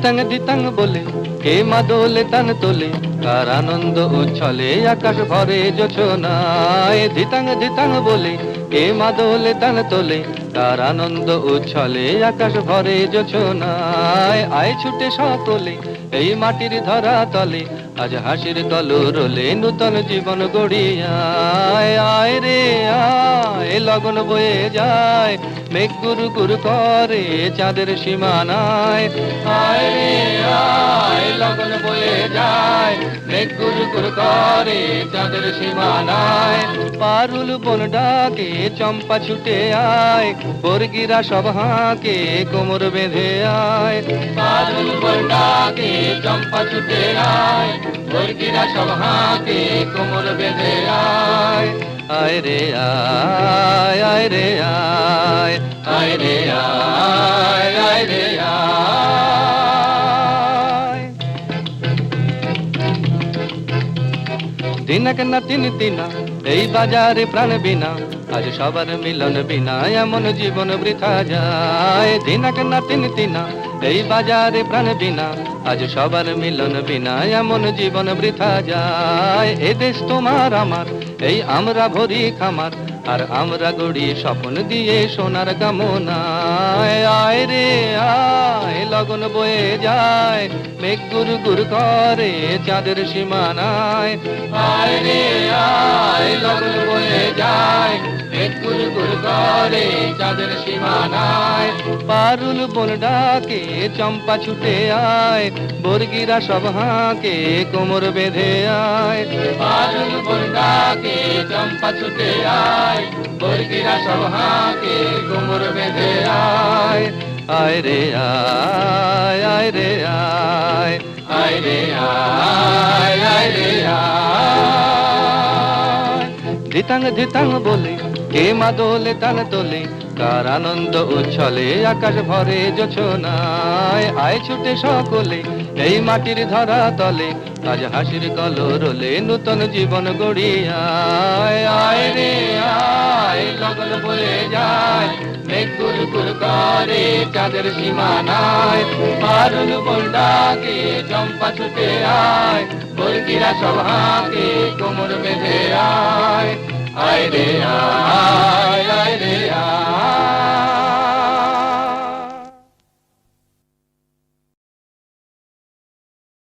ধিতাং ধিতাং বলে কে মা দোলে তান তোলে, কার আনন্দ উচ্ছলে আকাশ ভরে জোছনায়। ধিতাং ধিতাং বলে কে মা দোলে তান তোলে, কার আনন্দ উচ্ছলে আকাশ ভরে জোছনায়। আয় ছুটে সকলে এই মাটির ধরা তলে, আজ হাসির কলরলে নূতন জীবন গড়িয়ায়। আয় রে আয় লগন বয়ে যায়, মেঘ গুরু গুরু করে চাঁদের সীমানায়। আয় রে আয় লগন বয়ে যায়, মেঘ গুরু গুরু করে চাঁদের সীমানায়। পারুল বন ডাকে চম্পা ছুটে আয়, বর্গিরা সব হাঁকে কোমর বেঁধে আয়। পারুল বন ডাকে চম্পা ছুটে আয়, বর্গিরা সব হাঁকে কোমর বেঁধে আয়। আয় রে আয় আয় রে আয়, আয় রে আয় আয় রে আয়। দিনক না তিন দিনা এই বাজারে প্রাণ বিনা, আজ সবার মিলন বিনা এমন জীবন বৃথা যায়। দিনক না তিন দিনা এই বাজারে প্রাণ বিনা, আজ সবার মিলন বিনা এমন জীবন বৃথা যায়। এ দেশ তোমার আমার এই আমরা ভরি খামার, আর আমরা গড়ি স্বপ্ন দিয়ে সোনার কামনায়। আয় রে আয় লগন বয়ে যায়, মেঘ গুরু গুরু করে চাঁদের সীমানায়। আয় রে আয় লগন বয়ে যায়, মেঘ গুরু গুরু করে চাঁদের সীমানায়। পারুল বন ডাকে চম্পা ছুটে আয়, বর্গিরা সব হাঁকে কোমর বেঁধে আয়। পারুল বন ডাকে চম্পা ছুটে আয়, বর্গিরা সব হাঁকে কোমর বেঁধে আয়। আয় রে আয় আয় রে আয়, আয় রে আয় আয় রে আয়। ধিতাং ধিতাং বলে কে মা দোলে তান তোলে, কার আনন্দ উচ্ছলে আকাশ ভরে জোছনায়। আয় ছুটে সকলে এই মাটির ধরা তলে, আজ হাসির কলরলে নূতন জীবন গড়িয়ায়। আয় রে আয় লগন বয়ে যায়, মেঘ গুরু গুরু করে চাঁদের সীমানায়। পারুল বন ডাকে চম্পা ছুটে আয়, বর্গিরা সব হাঁকে কোমর বেঁধে আয়। আয় রে আয় আয় রে আয়।